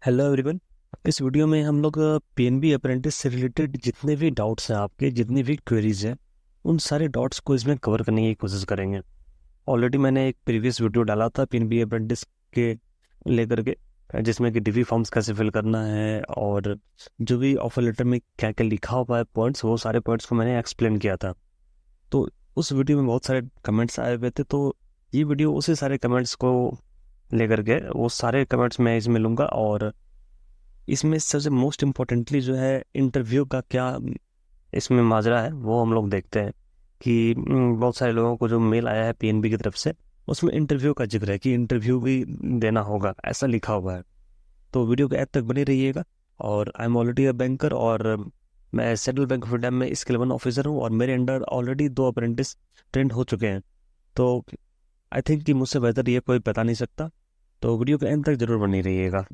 Hello everyone. इस video में हम लोग पीएनबी अप्रेंटिस से रिलेटेड जितने भी डाउट्स हैं, आपके जितनी भी क्वेरीज हैं, उन सारे डाउट्स को इसमें कवर करने की कोशिश करेंगे। ऑलरेडी मैंने एक प्रीवियस वीडियो डाला था पीएनबी अप्रेंटिस के लेकर के, जिसमें कि डीवी फॉर्म्स कैसे फिल करना है और जो भी ऑफर लेटर में क्या क्या लिखा हुआ है पॉइंट्स, वो सारे पॉइंट्स को मैंने एक्सप्लेन किया था। तो उस वीडियो में बहुत सारे कमेंट्स आए हुए थे, तो ये वीडियो उसी सारे कमेंट्स को लेकर के, वो सारे कमेंट्स मैं इसमें लूँगा। और इसमें सबसे मोस्ट इम्पोर्टेंटली जो है इंटरव्यू का क्या इसमें माजरा है, वो हम लोग देखते हैं कि बहुत सारे लोगों को जो मेल आया है पीएनबी की तरफ से, उसमें इंटरव्यू का जिक्र है कि इंटरव्यू भी देना होगा, ऐसा लिखा हुआ है। तो वीडियो के एंड तक बने रहिएगा। और I am already a banker, और मैं सेंट्रल बैंक ऑफ इंडिया में स्किल 1 ऑफिसर हूँ, और मेरे अंडर ऑलरेडी 2 अप्रेंटिस ट्रेंड हो चुके हैं। तो आई थिंक कि मुझसे बेहतर ये कोई बता नहीं सकता। तो वीडियो के एंड तक जरूर बनी रहिएगा।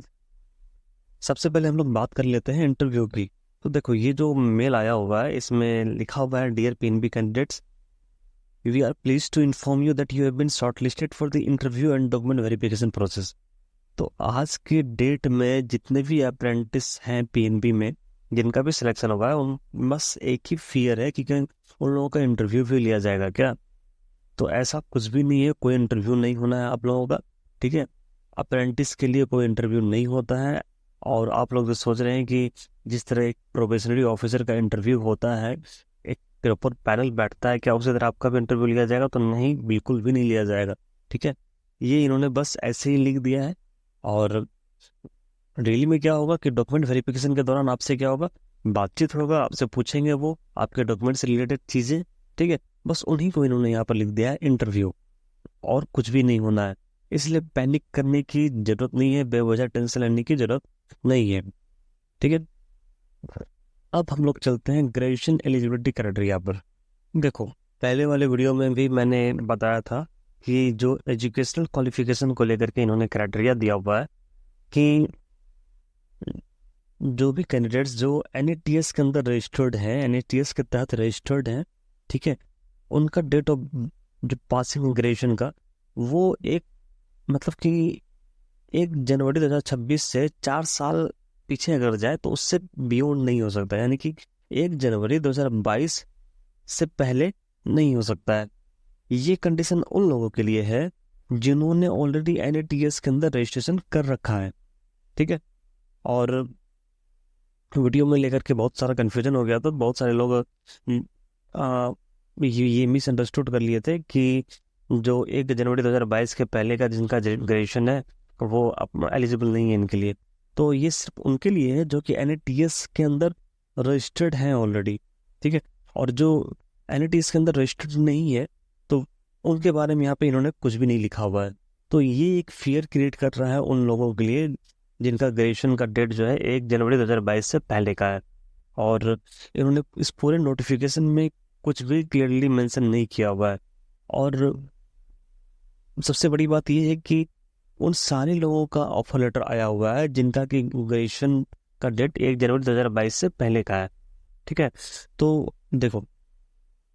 सबसे पहले हम लोग बात कर लेते हैं इंटरव्यू की। तो देखो, ये जो मेल आया हुआ है इसमें लिखा हुआ है, dear PNB candidates, we are please to inform you that you have been shortlisted for the interview and document verification process. तो आज के डेट में जितने भी अप्रेंटिस हैं पीएनबी में, जिनका भी सिलेक्शन होगा, उन बस एक ही फियर है कि कहीं उन लोगों का इंटरव्यू भी लिया जाएगा क्या। तो ऐसा कुछ भी नहीं है, कोई इंटरव्यू नहीं होना है आप लोगों का। ठीक है, अप्रेंटिस के लिए कोई इंटरव्यू नहीं होता है। और आप लोग जो सोच रहे हैं कि जिस तरह एक प्रोबेशनरी ऑफिसर का इंटरव्यू होता है, एक प्रॉपर पैनल बैठता है, क्या उसी तरह आपका भी इंटरव्यू लिया जाएगा? तो नहीं, बिल्कुल भी नहीं लिया जाएगा। ठीक है, ये इन्होंने बस ऐसे ही लिख दिया है। और डेली में क्या होगा कि डॉक्यूमेंट वेरिफिकेशन के दौरान आपसे क्या होगा, बातचीत होगा, आपसे पूछेंगे वो आपके डॉक्यूमेंट से रिलेटेड चीज़ें। ठीक है, बस उन्हीं को इन्होंने यहाँ पर लिख दिया है इंटरव्यू, और कुछ भी नहीं होना है। इसलिए पैनिक करने की जरूरत नहीं है, बेवजह टेंशन लेने की जरूरत नहीं है। ठीक है, अब हम लोग चलते हैं ग्रेजुएशन एलिजिबिलिटी क्राइटेरिया पर। देखो, पहले वाले वीडियो में भी मैंने बताया था कि जो एजुकेशनल क्वालिफिकेशन को लेकर के इन्होंने क्राइटेरिया दिया हुआ है कि जो भी कैंडिडेट्स जो एनएटीएस के अंदर रजिस्टर्ड हैं, एनएटीएस के तहत रजिस्टर्ड हैं, ठीक है, उनका डेट ऑफ जो पासिंग ग्रेजुएशन का, वो एक, मतलब कि 1 जनवरी 2026 से 4 साल पीछे अगर जाए तो उससे बियॉन्ड नहीं हो सकता, यानी कि 1 जनवरी 2022 से पहले नहीं हो सकता है। ये कंडीशन उन लोगों के लिए है जिन्होंने ऑलरेडी एनएटीएस के अंदर रजिस्ट्रेशन कर रखा है। ठीक है, और वीडियो में लेकर के बहुत सारा कन्फ्यूजन हो गया, तो बहुत सारे लोग आ, ये मिसअंडरस्टूड कर लिए थे कि जो 1 जनवरी 2022 के पहले का जिनका ग्रेजुएशन है, वो एलिजिबल नहीं है इनके लिए। तो ये सिर्फ उनके लिए है जो कि एनएटीएस के अंदर रजिस्टर्ड हैं ऑलरेडी। ठीक है, और जो एनएटीएस के अंदर रजिस्टर्ड नहीं है, तो उनके बारे में यहाँ पे इन्होंने कुछ भी नहीं लिखा हुआ है। तो ये एक फियर क्रिएट कर रहा है उन लोगों के लिए जिनका ग्रेजुएशन का डेट जो है 1 जनवरी 2022 से पहले का है। और इन्होंने इस पूरे नोटिफिकेशन में कुछ भी क्लियरली मेंशन नहीं किया हुआ है। और सबसे बड़ी बात यह है कि उन सारे लोगों का ऑफर लेटर आया हुआ है जिनका कि ग्रेजुएशन का डेट 1 जनवरी 2022 से पहले का है। ठीक है, तो देखो,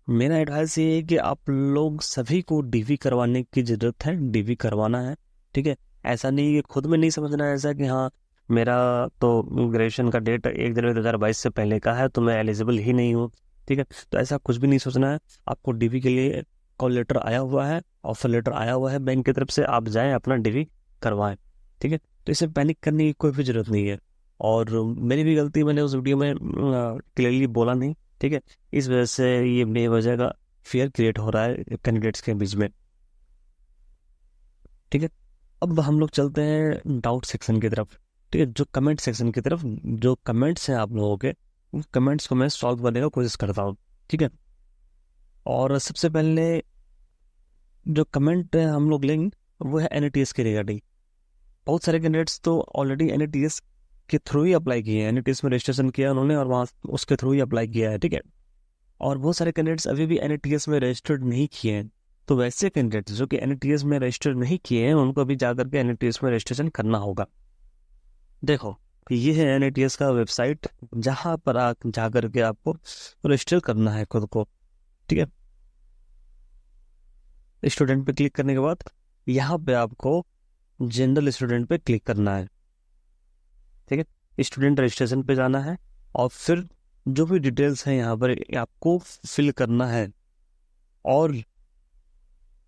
मेरा एडवाइस ये है कि आप लोग सभी को डीवी करवाने की जरूरत है, डीवी करवाना है। ठीक है, ऐसा नहीं कि खुद में नहीं समझना है ऐसा कि हाँ, मेरा तो ग्रेजुएशन का डेट 1 जनवरी 2022 से पहले का है तो मैं एलिजिबल ही नहीं हूँ। ठीक है, तो ऐसा कुछ भी नहीं सोचना है। आपको डीवी के लिए कॉल लेटर आया हुआ है, ऑफर लेटर आया हुआ है बैंक की तरफ से, आप जाएं अपना डीवी करवाएं। ठीक है, तो इसे पैनिक करने की कोई भी जरूरत नहीं है। और मेरी भी गलती, मैंने उस वीडियो में क्लियरली बोला नहीं। ठीक है, इस वजह से ये बेवजह का फियर क्रिएट हो रहा है कैंडिडेट्स के बीच में। ठीक है, अब हम लोग चलते हैं डाउट सेक्शन की तरफ। ठीक है, जो कमेंट सेक्शन की तरफ, जो कमेंट्स हैं आप लोगों के, उन कमेंट्स को मैं सॉल्व करने का कोशिश करता हूँ। ठीक है, और सबसे पहले जो कमेंट हम लोग लेंगे वो है एनएटीएस के रिगार्डिंग। बहुत सारे कैंडिडेट्स तो ऑलरेडी एनएटीएस के थ्रू ही अप्लाई किए हैं, एनएटीएस में रजिस्ट्रेशन किया उन्होंने और वहाँ उसके थ्रू ही अप्लाई किया है। ठीक है, और बहुत सारे कैंडिडेट्स अभी भी एनएटीएस में रजिस्टर्ड नहीं किए हैं। तो वैसे कैंडिडेट्स जो कि एनएटीएस में रजिस्टर्ड नहीं किए हैं, उनको अभी जाकर के एनएटीएस में रजिस्ट्रेशन करना होगा। देखो, ये है एनएटीएस का वेबसाइट, जहां पर आप जाकर के आपको रजिस्टर करना है खुद को। ठीक है, स्टूडेंट पे क्लिक करने के बाद यहाँ पे आपको जनरल स्टूडेंट पे क्लिक करना है। स्टूडेंट रजिस्ट्रेशन पे जाना है और फिर जो भी डिटेल्स हैं यहाँ पर आपको फिल करना है। और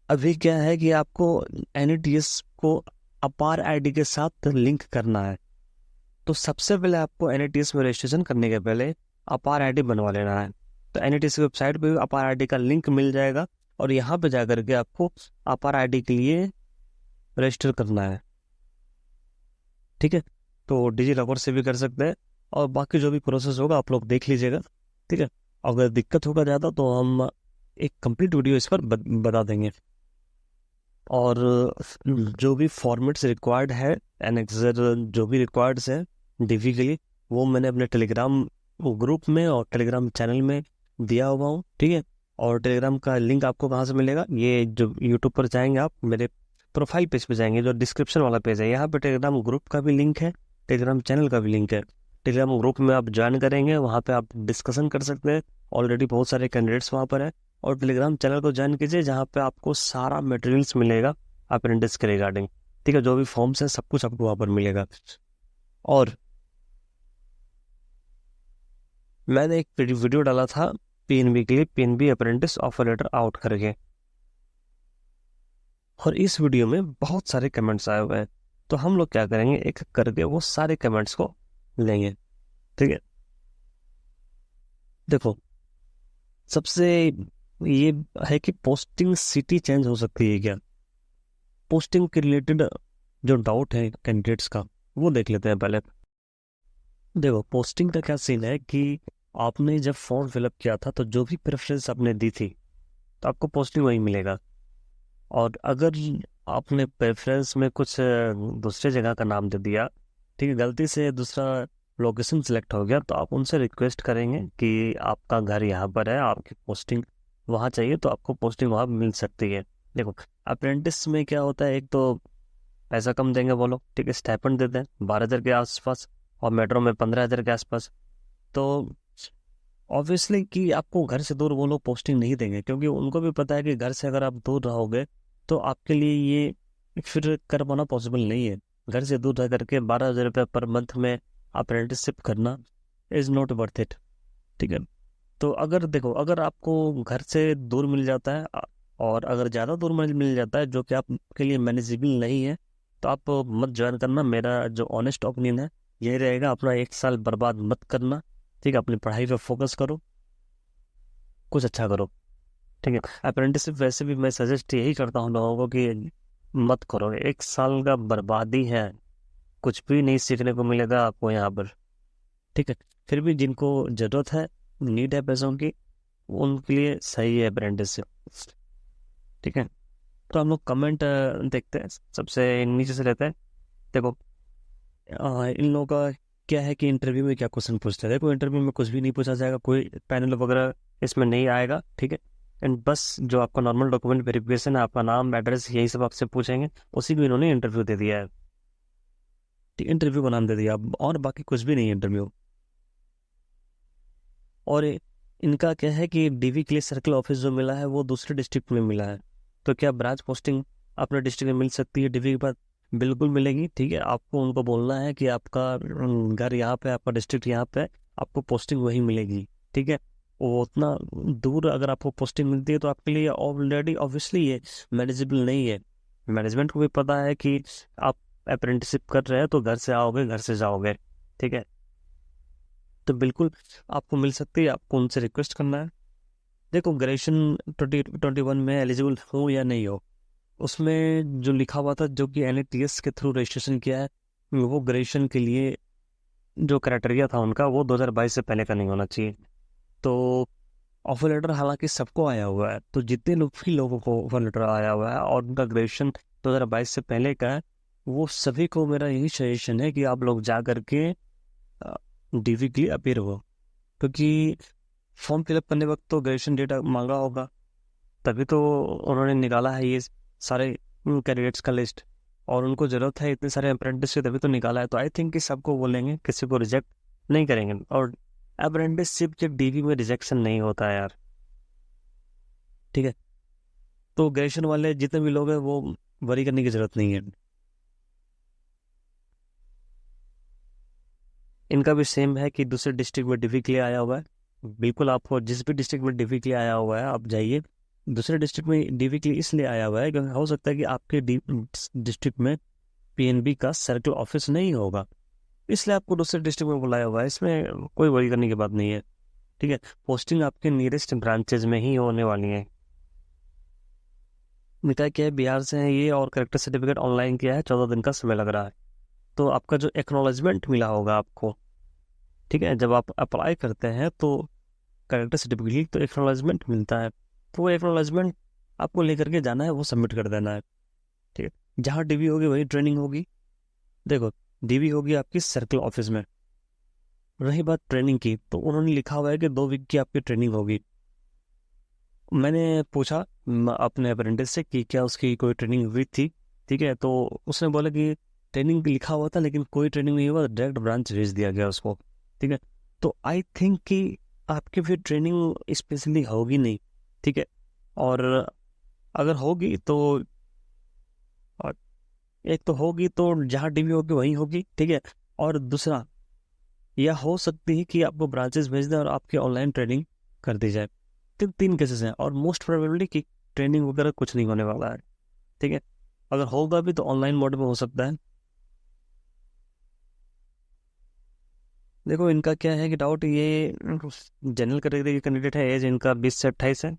अभी क्या है कि आपको NETS को अपार आईडी के साथ लिंक करना है। तो सबसे पहले आपको NETS में रजिस्ट्रेशन करने के पहले अपार आईडी बनवा लेना है। तो NETS की वेबसाइट पे अपार आईडी का लिंक मिल जाएगा और यहाँ पे जाकर के आपको अपार आईडी के लिए रजिस्टर करना है। ठीक है, तो डिजी लॉकर से भी कर सकते हैं और बाकी जो भी प्रोसेस होगा आप लोग देख लीजिएगा। ठीक है, अगर दिक्कत होगा ज़्यादा तो हम एक कंप्लीट वीडियो इस पर बता देंगे। और जो भी फॉर्मेट्स रिक्वायर्ड है, एनेक्सर जो भी रिक्वायर्ड है DV के लिए, वो मैंने अपने टेलीग्राम ग्रुप में और टेलीग्राम चैनल में दिया हुआ हूँ। ठीक है, और टेलीग्राम का लिंक आपको कहाँ से मिलेगा, ये जो यूट्यूब पर जाएंगे आप मेरे प्रोफाइल पेज पे जाएंगे, जो डिस्क्रिप्शन वाला पेज है, यहाँ पे टेलीग्राम ग्रुप का भी लिंक है, टेलीग्राम चैनल का भी लिंक है। टेलीग्राम ग्रुप में आप ज्वाइन करेंगे, वहाँ पे आप डिस्कशन कर सकते हैं। ऑलरेडी बहुत सारे कैंडिडेट्स वहाँ पर हैं। और टेलीग्राम चैनल को ज्वाइन कीजिए, जहाँ पे आपको सारा मटेरियल्स मिलेगा अप्रेंटिस के रिगार्डिंग। ठीक है, जो भी फॉर्म्स हैं सब कुछ आपको वहाँ पर मिलेगा। और मैंने एक वीडियो डाला था PNB के लिए, PNB apprentice offer letter out करके, और इस वीडियो में बहुत सारे कमेंट्स आए हुए हैं। तो हम लोग क्या करेंगे, एक एक करके वो सारे कमेंट्स को लेंगे। ठीक है, देखो सबसे ये है कि पोस्टिंग सिटी चेंज हो सकती है क्या। पोस्टिंग के रिलेटेड जो डाउट है कैंडिडेट्स का वो देख लेते हैं पहले। देखो पोस्टिंग का क्या सीन है कि आपने जब फॉर्म फिलअप किया था तो जो भी प्रेफरेंस आपने दी थी तो आपको पोस्टिंग वही मिलेगा। और अगर आपने प्रेफरेंस में कुछ दूसरे जगह का नाम दे दिया, ठीक है, गलती से दूसरा लोकेशन सिलेक्ट हो गया, तो आप उनसे रिक्वेस्ट करेंगे कि आपका घर यहाँ पर है, आपकी पोस्टिंग वहाँ चाहिए, तो आपको पोस्टिंग वहाँ मिल सकती है। देखो अप्रेंटिस में क्या होता है, एक तो पैसा कम देंगे वो लोग, ठीक है, स्टाइपेंड देते हैं 12,000 के आसपास और मेट्रो में 15,000 के आसपास। तो ऑब्वियसली कि आपको घर से दूर वो लोग पोस्टिंग नहीं देंगे, क्योंकि उनको भी पता है कि घर से अगर आप दूर रहोगे तो आपके लिए ये फिर कर पाना पॉसिबल नहीं है। घर से दूर रह करके 12,000 रुपये पर मंथ में अप्रेंटिसशिप करना इज नॉट वर्थ इट। ठीक है, तो अगर देखो अगर आपको घर से दूर मिल जाता है और अगर ज़्यादा दूर मिल जाता है जो कि आपके लिए मैनेजेबल नहीं है, तो आप मत ज्वाइन करना। मेरा जो ऑनेस्ट ओपिनियन है यही रहेगा, अपना 1 साल बर्बाद मत करना। ठीक है, अपनी पढ़ाई पे फोकस करो, कुछ अच्छा करो। ठीक है, अप्रेंटिसशिप वैसे भी मैं सजेस्ट यही करता हूँ लोगों को कि मत करो, 1 साल का बर्बादी है, कुछ भी नहीं सीखने को मिलेगा आपको यहाँ पर। ठीक है, फिर भी जिनको ज़रूरत है, नीड है पैसों की, उनके लिए सही है अप्रेंटिसशिप। ठीक है, तो हम लोग कमेंट देखते हैं, सबसे नीचे से रहते हैं। देखो इन लोगों का क्या है कि इंटरव्यू में क्या क्वेश्चन पूछते हैं। देखो इंटरव्यू में कुछ भी नहीं पूछा जाएगा, कोई पैनल वगैरह इसमें नहीं आएगा। ठीक है, एंड बस जो आपका नॉर्मल डॉक्यूमेंट वेरिफिकेशन है, आपका नाम एड्रेस यही सब आपसे पूछेंगे, उसी को इन्होंने इंटरव्यू दे दिया है। इंटरव्यू का नाम दे दिया और बाकी कुछ भी नहीं है इंटरव्यू। और इनका क्या है कि DV के लिए सर्कल ऑफिस जो मिला है वो दूसरे डिस्ट्रिक्ट में मिला है। तो क्या ब्रांच पोस्टिंग अपने डिस्ट्रिक्ट में मिल सकती है DV के बाद? बिल्कुल मिलेगी। ठीक है, आपको उनको बोलना है कि आपका घर यहाँ पे, आपका डिस्ट्रिक्ट यहाँ पे, आपको पोस्टिंग वहीं मिलेगी। ठीक है, वो उतना दूर अगर आपको पोस्टिंग मिलती है तो आपके लिए ऑलरेडी ऑब्वियसली ये मैनेजेबल नहीं है। मैनेजमेंट को भी पता है कि आप अप्रेंटिसशिप कर रहे हैं तो घर से आओगे घर से जाओगे। ठीक है, तो बिल्कुल आपको मिल सकती है, आपको उनसे रिक्वेस्ट करना है। देखो ग्रेजुएशन 2021 में एलिजिबल हो या नहीं हो, उसमें जो लिखा हुआ था, जो कि NETS के थ्रू रजिस्ट्रेशन किया है, वो ग्रेजुएशन के लिए जो क्राइटेरिया था उनका, वो 2022 से पहले का नहीं होना चाहिए। तो ऑफर लेटर हालांकि सबको आया हुआ है, तो जितने लोग भी लोगों को ऑफर लेटर आया हुआ है और उनका ग्रेजुएशन 2022 से पहले का है, वो सभी को मेरा यही सजेशन है कि आप लोग जा करके DV के लिए अपीयर हो, क्योंकि फॉर्म फिलअप करने वक्त तो ग्रेजुएशन डेटा मांगा होगा, तभी तो उन्होंने निकाला है ये सारे कैंडिडेट्स का लिस्ट, और उनको ज़रूरत है इतने सारे अप्रेंटिस की, तभी तो निकाला है। तो आई थिंक कि सबको बोलेंगे, किसी को रिजेक्ट नहीं करेंगे। और अप्रेंटिसशिप के DV में रिजेक्शन नहीं होता है यार। ठीक है, तो ग्रेजुएशन वाले जितने भी लोग हैं वो वरी करने की ज़रूरत नहीं है। इनका भी सेम है कि दूसरे डिस्ट्रिक्ट में डीवी के लिए आया हुआ है। बिल्कुल, आपको जिस भी डिस्ट्रिक्ट में डीवी के लिए आया हुआ है आप जाइए। दूसरे डिस्ट्रिक्ट में डीवी के लिए इसलिए आया हुआ है क्योंकि हो सकता है कि आपके डिस्ट्रिक्ट में पीएनबी का सर्कल ऑफिस नहीं होगा, इसलिए आपको दूसरे डिस्ट्रिक्ट में बुलाया हुआ है। इसमें कोई वरी करने की बात नहीं है, ठीक है। पोस्टिंग आपके नियरेस्ट ब्रांचेज में ही होने वाली है। मिता क्या है, बिहार से है ये, और करेक्टर सर्टिफिकेट ऑनलाइन किया है, 14 दिन का समय लग रहा है। तो आपका जो एक्नॉलेजमेंट मिला होगा आपको, ठीक है, जब आप अप्लाई करते हैं तो करेक्टर सर्टिफिकेट तो एक्नॉलेजमेंट मिलता है, तो वो एक्नॉलेजमेंट आपको लेकर के जाना है, वो सबमिट कर देना है, ठीक है। जहाँ डीवी होगी वही ट्रेनिंग होगी। देखो, डीवी होगी आपकी सर्कल ऑफिस में। रही बात ट्रेनिंग की, तो उन्होंने लिखा हुआ है कि 2 वीक की आपकी ट्रेनिंग होगी। मैंने पूछा अपने अप्रेंटिस से कि क्या उसकी कोई ट्रेनिंग हुई थी, ठीक है, तो उसने बोला कि ट्रेनिंग लिखा हुआ था लेकिन कोई ट्रेनिंग नहीं हुआ, डायरेक्ट ब्रांच भेज दिया गया उसको, ठीक है। तो आई थिंक कि आपकी फिर ट्रेनिंग स्पेशली होगी नहीं, ठीक है। और अगर होगी तो, और एक तो होगी तो जहाँ डीवी होगी वहीं होगी, ठीक है। और दूसरा, यह हो सकती है कि आपको ब्रांचेस भेज दें और आपकी ऑनलाइन ट्रेनिंग कर दी जाए। 3 केसेस हैं, और मोस्ट प्रोबेबली कि ट्रेनिंग वगैरह कुछ नहीं होने वाला है, ठीक है। अगर होगा भी तो ऑनलाइन मोड में हो सकता है। देखो, इनका क्या है कि डाउट ये जनरल कैटेगरी के कैंडिडेट है, एज इनका 20 से 28 है,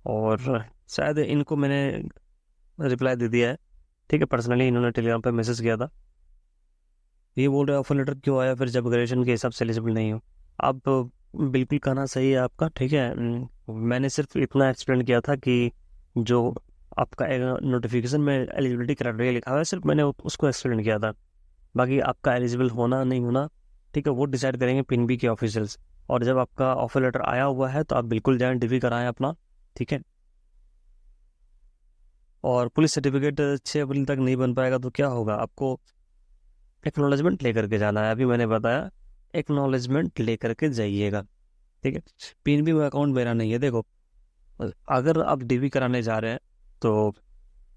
और शायद इनको मैंने रिप्लाई दे दिया है, ठीक है। पर्सनली इन्होंने टेलीग्राम पर मैसेज किया था। ये बोल रहे ऑफर लेटर क्यों आया फिर जब ग्रेजुएशन के हिसाब से एलिजिबल नहीं हो। आप बिल्कुल कहना सही है आपका, ठीक है। मैंने सिर्फ इतना एक्सप्लेन किया था कि जो आपका नोटिफिकेशन में एलिजिबिलिटी क्राइटेरिया लिखा हुआ है, सिर्फ मैंने उसको एक्सप्लेन किया था। बाकी आपका एलिजिबल होना नहीं होना, ठीक है, वो डिसाइड करेंगे पिनबी के ऑफिशियल्स। और जब आपका ऑफर लेटर आया हुआ है तो आप बिल्कुल जाएं, डिवी कराएं अपना, ठीक है। और पुलिस सर्टिफिकेट 6 अप्रैल तक नहीं बन पाएगा तो क्या होगा, आपको एक्नॉलेजमेंट लेकर के जाना है। अभी मैंने बताया, एक्नॉलेजमेंट लेकर के जाइएगा, ठीक है। पीएनबी में अकाउंट मेरा नहीं है। देखो, अगर आप डीवी कराने जा रहे हैं तो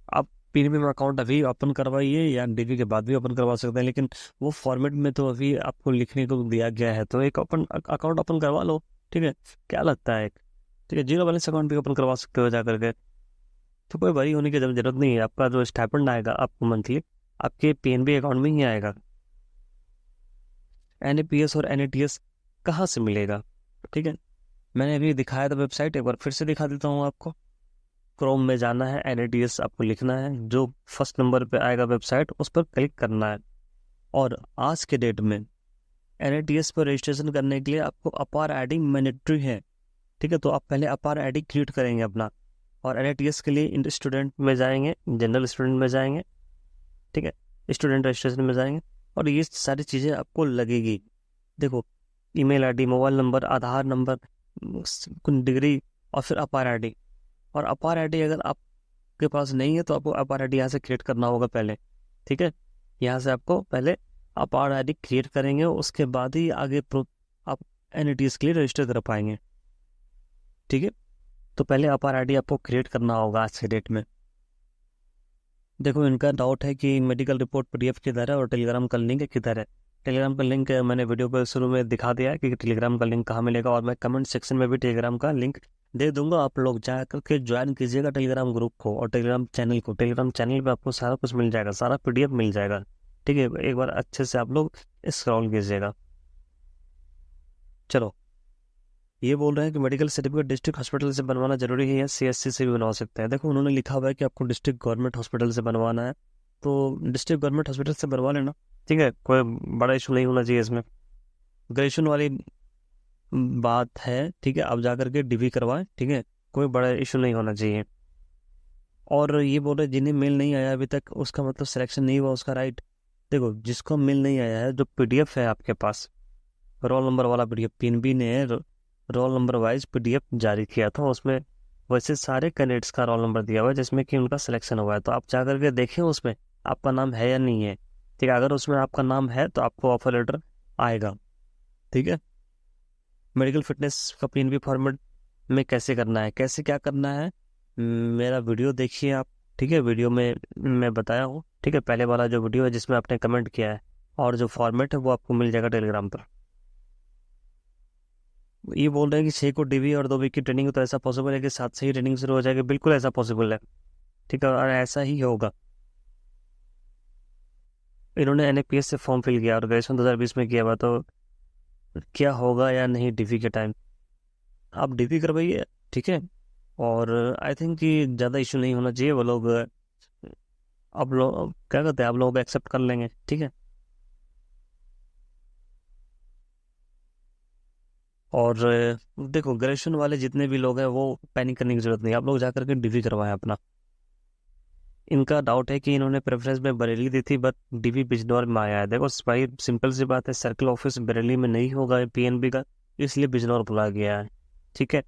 आप पीएनबी में अकाउंट अभी ओपन करवाइए, या डीवी के बाद भी ओपन करवा सकते हैं, लेकिन वो फॉर्मेट में तो अभी आपको लिखने को दिया गया है, तो एक ओपन अकाउंट ओपन करवा लो, ठीक है। क्या लगता है, ठीक है, जीरो बैलेंस अकाउंट भी ओपन करवा सकते हो जा करके, तो कोई वरी होने की जरूरत नहीं है। आपका जो स्टाइपेंड आएगा आपको मंथली, आपके पीएनबी अकाउंट में ही आएगा। एनएपीएस और एनएटीएस कहाँ से मिलेगा, ठीक है। मैंने अभी दिखाया था वेबसाइट, एक बार फिर से दिखा देता हूँ आपको। क्रोम में जाना है, एनएटीएस आपको लिखना है, जो फर्स्ट नंबर पे आएगा वेबसाइट उस पर क्लिक करना है। और आज के डेट में एनएटीएस पर रजिस्ट्रेशन करने के लिए आपको अपार आईडी मैंडेटरी है, ठीक है। तो आप पहले अपार आईडी क्रिएट करेंगे अपना, और एनएटीएस के लिए स्टूडेंट में जाएंगे, जनरल स्टूडेंट में जाएंगे, ठीक है, स्टूडेंट रजिस्ट्रेशन में जाएंगे, और ये सारी चीज़ें आपको लगेगी। देखो, ईमेल आईडी, मोबाइल नंबर, आधार नंबर, डिग्री, और फिर अपार आईडी। और अपार आईडी अगर आपके पास नहीं है तो आपको अपार आईडी यहाँ से क्रिएट करना होगा पहले, ठीक है। यहाँ से आपको पहले अपार आईडी क्रिएट करेंगे, उसके बाद ही आगे आप एनएटीएस के लिए रजिस्टर कर पाएंगे, ठीक है। तो पहले अपार आईडी आपको क्रिएट करना होगा आज के डेट में। देखो, इनका डाउट है कि मेडिकल रिपोर्ट पीडीएफ किधर है और टेलीग्राम का लिंक किधर है। टेलीग्राम का लिंक मैंने वीडियो पर शुरू में दिखा दिया है कि टेलीग्राम का लिंक कहाँ मिलेगा, और मैं कमेंट सेक्शन में भी टेलीग्राम का लिंक दे दूंगा। आप लोग जा करके ज्वाइन कीजिएगा टेलीग्राम ग्रुप को और टेलीग्राम चैनल को। टेलीग्राम चैनल पे आपको सारा कुछ मिल जाएगा, सारा पीडीएफ मिल जाएगा, ठीक है। एक बार अच्छे से आप लोग स्क्रॉल कीजिएगा। चलो, ये बोल रहे हैं कि मेडिकल सर्टिफिकेट डिस्ट्रिक्ट हॉस्पिटल से बनवाना जरूरी है या सीएससी से भी बनवा सकते हैं। देखो, उन्होंने लिखा हुआ है कि आपको डिस्ट्रिक्ट गवर्नमेंट हॉस्पिटल से बनवाना है, तो डिस्ट्रिक्ट गवर्नमेंट हॉस्पिटल से बनवा लेना, ठीक है। कोई बड़ा इशू नहीं होना चाहिए इसमें। ग्रेजुएशन वाली बात है, ठीक है, आप जा करके डीवी करवाएं, ठीक है, कोई बड़ा इशू नहीं होना चाहिए। और ये बोल रहे जिन्हें मेल नहीं आया अभी तक, उसका मतलब सिलेक्शन नहीं हुआ, उसका राइट। देखो, जिसको मेल नहीं आया है, जो पीडीएफ है आपके पास, रोल नंबर वाला पीडीएफ, पीएनबी ने रोल नंबर वाइज पीडीएफ जारी किया था, उसमें वैसे सारे कैंडिडेट्स का रोल नंबर दिया हुआ है जिसमें कि उनका सिलेक्शन हुआ है। तो आप जा करके देखें उसमें आपका नाम है या नहीं है, ठीक है। अगर उसमें आपका नाम है तो आपको ऑफर लेटर आएगा, ठीक है। मेडिकल फिटनेस का पीएनबी फॉर्मेट में कैसे करना है, कैसे क्या करना है, मेरा वीडियो देखिए आप, ठीक है। वीडियो में मैं बताया हूँ, ठीक है। पहले वाला जो वीडियो है जिसमें आपने कमेंट किया है, और जो फॉर्मेट है वो आपको मिल जाएगा टेलीग्राम पर। ये बोल रहे हैं कि 6 को DV और 2 वीक की ट्रेनिंग, तो ऐसा पॉसिबल है कि 7 से ही ट्रेनिंग शुरू हो जाएगी? बिल्कुल ऐसा पॉसिबल है, ठीक है, और ऐसा ही होगा। इन्होंने NAPS से फॉर्म फिल किया और ग्रेजुएशन 2020 में किया हुआ, तो क्या होगा या नहीं DV के टाइम? आप DV करवाइए, ठीक है। और आई थिंक कि ज़्यादा इशू नहीं होना चाहिए, वो लोग आप लोग क्या कहते हैं, आप लोग एक्सेप्ट कर लेंगे, ठीक है। और देखो, ग्रेजुएशन वाले जितने भी लोग हैं वो पैनिक करने की जरूरत नहीं है, आप लोग जा करके DV करवाएं अपना। इनका डाउट है कि इन्होंने प्रेफरेंस में बरेली दी थी, बट DV बिजनौर में आया है। देखो भाई, सिंपल सी बात है, सर्कल ऑफिस बरेली में नहीं होगा PNB का, इसलिए बिजनौर बुला गया है, ठीक है।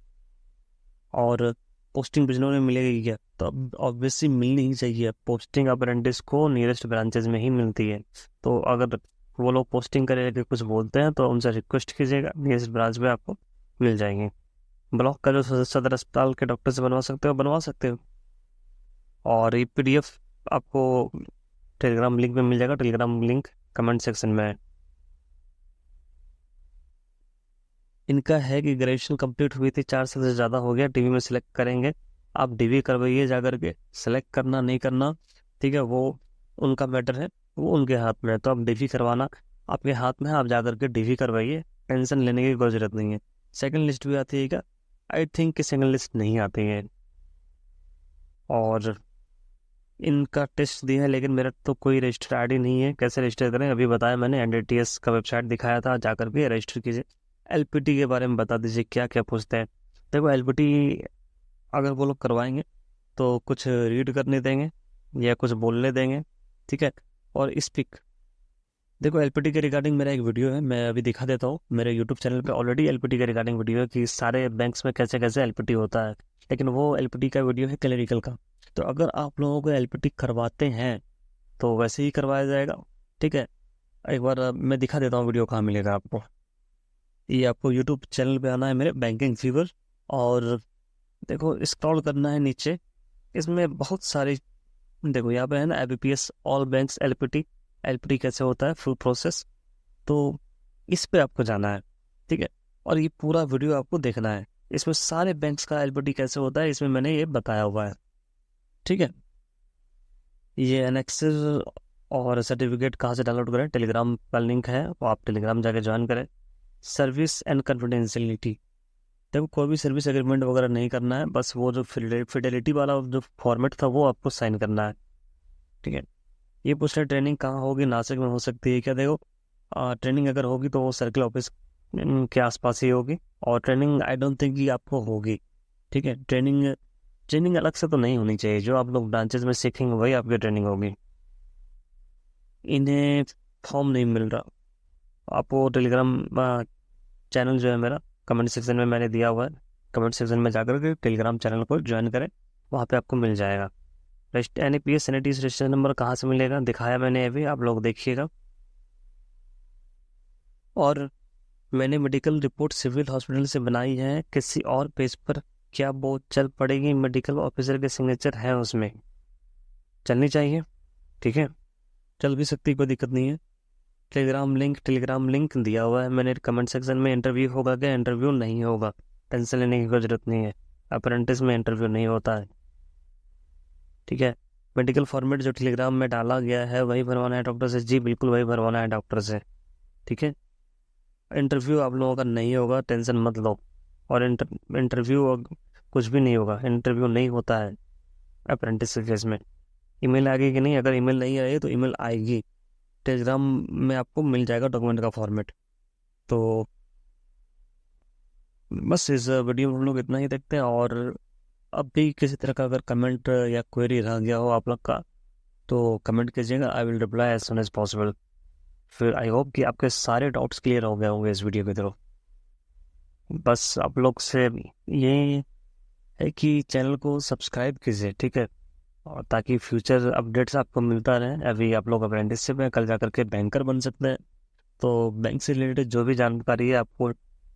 और पोस्टिंग बिजनौर में मिलेगी क्या? तो अब ऑब्वियसली मिलनी ही चाहिए, पोस्टिंग अप्रेंटिस को नियरेस्ट ब्रांचेज में ही मिलती है। तो अगर वो लोग पोस्टिंग करके कुछ बोलते हैं तो उनसे रिक्वेस्ट कीजिएगा, नियरेस्ट ब्रांच में आपको मिल जाएंगे। ब्लॉक का जो सदर अस्पताल के डॉक्टर से बनवा सकते हो बनवा सकते हो। और ये PDF आपको टेलीग्राम लिंक में मिल जाएगा, टेलीग्राम लिंक कमेंट सेक्शन में है। इनका है कि ग्रेजुएशन कंप्लीट हुई थी, 4 साल से ज़्यादा हो गया, DV में सिलेक्ट करेंगे। आप DV करवाइए जा करके, सेलेक्ट करना नहीं करना, ठीक है, वो उनका मैटर है, वो उनके हाथ में है। तो आप DV करवाना आपके हाथ में है, आप जा करके DV करवाइए, टेंशन लेने की कोई जरूरत नहीं है। सेकंड लिस्ट भी आती है क्या? आई थिंक कि सेकंड लिस्ट नहीं आती है। और इनका टेस्ट दिया है, लेकिन मेरा तो कोई रजिस्टर ID नहीं है, कैसे रजिस्टर करें? अभी बताया मैंने, NDTS का वेबसाइट दिखाया था, जाकर के रजिस्टर कीजिए। LPT के बारे में बता दीजिए, क्या क्या पूछते हैं। देखो, LPT अगर वो लोग करवाएंगे तो कुछ रीड करने देंगे या कुछ बोलने देंगे, ठीक है। और स्पीक, देखो LPT के रिगार्डिंग मेरा एक वीडियो है, मैं अभी दिखा देता हूँ। मेरे यूट्यूब चैनल पे ऑलरेडी LPT के रिगार्डिंग वीडियो है कि सारे बैंक्स में कैसे कैसे LPT होता है, लेकिन वो LPT का वीडियो है क्लरिकल का। तो अगर आप लोगों को LPT करवाते हैं तो वैसे ही करवाया जाएगा, ठीक है। एक बार मैं दिखा देता हूँ वीडियो, कहाँ मिलेगा आपको। ये आपको यूट्यूब चैनल पे आना है मेरे, बैंकिंग फीवर, और देखो स्क्रॉल करना है नीचे। इसमें बहुत सारी, देखो यहाँ पे है ना, IBPS ऑल बैंक्स LPT कैसे होता है फुल प्रोसेस, तो इस पे आपको जाना है, ठीक है। और ये पूरा वीडियो आपको देखना है, इसमें सारे बैंक्स का LPT कैसे होता है, इसमें मैंने ये बताया हुआ है, ठीक है। ये एनेक्सेस और सर्टिफिकेट कहाँ से डाउनलोड करें? टेलीग्राम का लिंक है, वो आप टेलीग्राम जाके ज्वाइन करें। सर्विस एंड कॉन्फिडेंशियलिटी, देखो कोई भी सर्विस एग्रीमेंट वगैरह नहीं करना है, बस वो जो फिडेलिटी वाला जो फॉर्मेट था वो आपको साइन करना है, ठीक है। ये पूछ रहे ट्रेनिंग कहाँ होगी, नासिक में हो सकती है क्या? देखो, ट्रेनिंग अगर होगी तो वो सर्किल ऑफिस के आसपास ही होगी, और ट्रेनिंग आई डोंट थिंक कि आपको होगी, ठीक है। ट्रेनिंग ट्रेनिंग अलग से तो नहीं होनी चाहिए, जो आप लोग ब्रांचेज में सीखेंगे वही आपकी ट्रेनिंग होगी। इन्हें फॉर्म नहीं मिल रहा, आपको टेलीग्राम चैनल जो है मेरा, कमेंट सेक्शन में मैंने दिया हुआ है, कमेंट सेक्शन में जाकर के टेलीग्राम चैनल को ज्वाइन करें, वहाँ पे आपको मिल जाएगा। NAPS सैनिटरी रजिस्ट्रेशन नंबर कहाँ से मिलेगा, दिखाया मैंने अभी, आप लोग देखिएगा। और मैंने मेडिकल रिपोर्ट सिविल हॉस्पिटल से बनाई है, किसी और पेज पर क्या वो चल पड़ेगी? मेडिकल ऑफिसर के सिग्नेचर है उसमें, चलनी चाहिए, ठीक है, चल भी सकती, कोई दिक्कत नहीं है। टेलीग्राम लिंक दिया हुआ है मैंने कमेंट सेक्शन में। इंटरव्यू होगा क्या? इंटरव्यू नहीं होगा, टेंशन लेने की कोई जरूरत नहीं है, अप्रेंटिस में इंटरव्यू नहीं होता है, ठीक है। मेडिकल फॉर्मेट जो टेलीग्राम में डाला गया है वही भरवाना है डॉक्टर से, जी बिल्कुल वही भरवाना है डॉक्टर से, ठीक है। इंटरव्यू आप लोगों का नहीं होगा, टेंशन मत लो। और इंटरव्यू कुछ भी नहीं होगा, इंटरव्यू नहीं होता है अप्रेंटिस के केस में। ईमेल आएगी कि नहीं? अगर ईमेल नहीं आई तो ईमेल आएगी, टेलीग्राम में आपको मिल जाएगा डॉक्यूमेंट का फॉर्मेट। तो बस इस वीडियो में हम लोग इतना ही देखते हैं। और अब भी किसी तरह का अगर कमेंट या क्वेरी रह गया हो आप लोग का तो कमेंट कीजिएगा, I will reply as soon as possible. फिर आई होप कि आपके सारे डाउट्स क्लियर हो गए होंगे इस वीडियो के थ्रू। बस आप लोग से ये है कि चैनल को सब्सक्राइब कीजिए, ठीक है, और ताकि फ्यूचर अपडेट्स आपको मिलता रहे। अभी आप लोग अप्रेंटिसशिप में, कल जाकर के बैंकर बन सकते हैं, तो बैंक से रिलेटेड जो भी जानकारी है आपको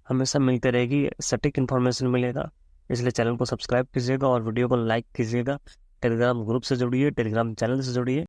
हमेशा मिलती रहेगी, सटीक इन्फॉर्मेशन मिलेगा। इसलिए चैनल को सब्सक्राइब कीजिएगा और वीडियो को लाइक कीजिएगा। टेलीग्राम ग्रुप से जुड़िए, टेलीग्राम चैनल से जुड़िए।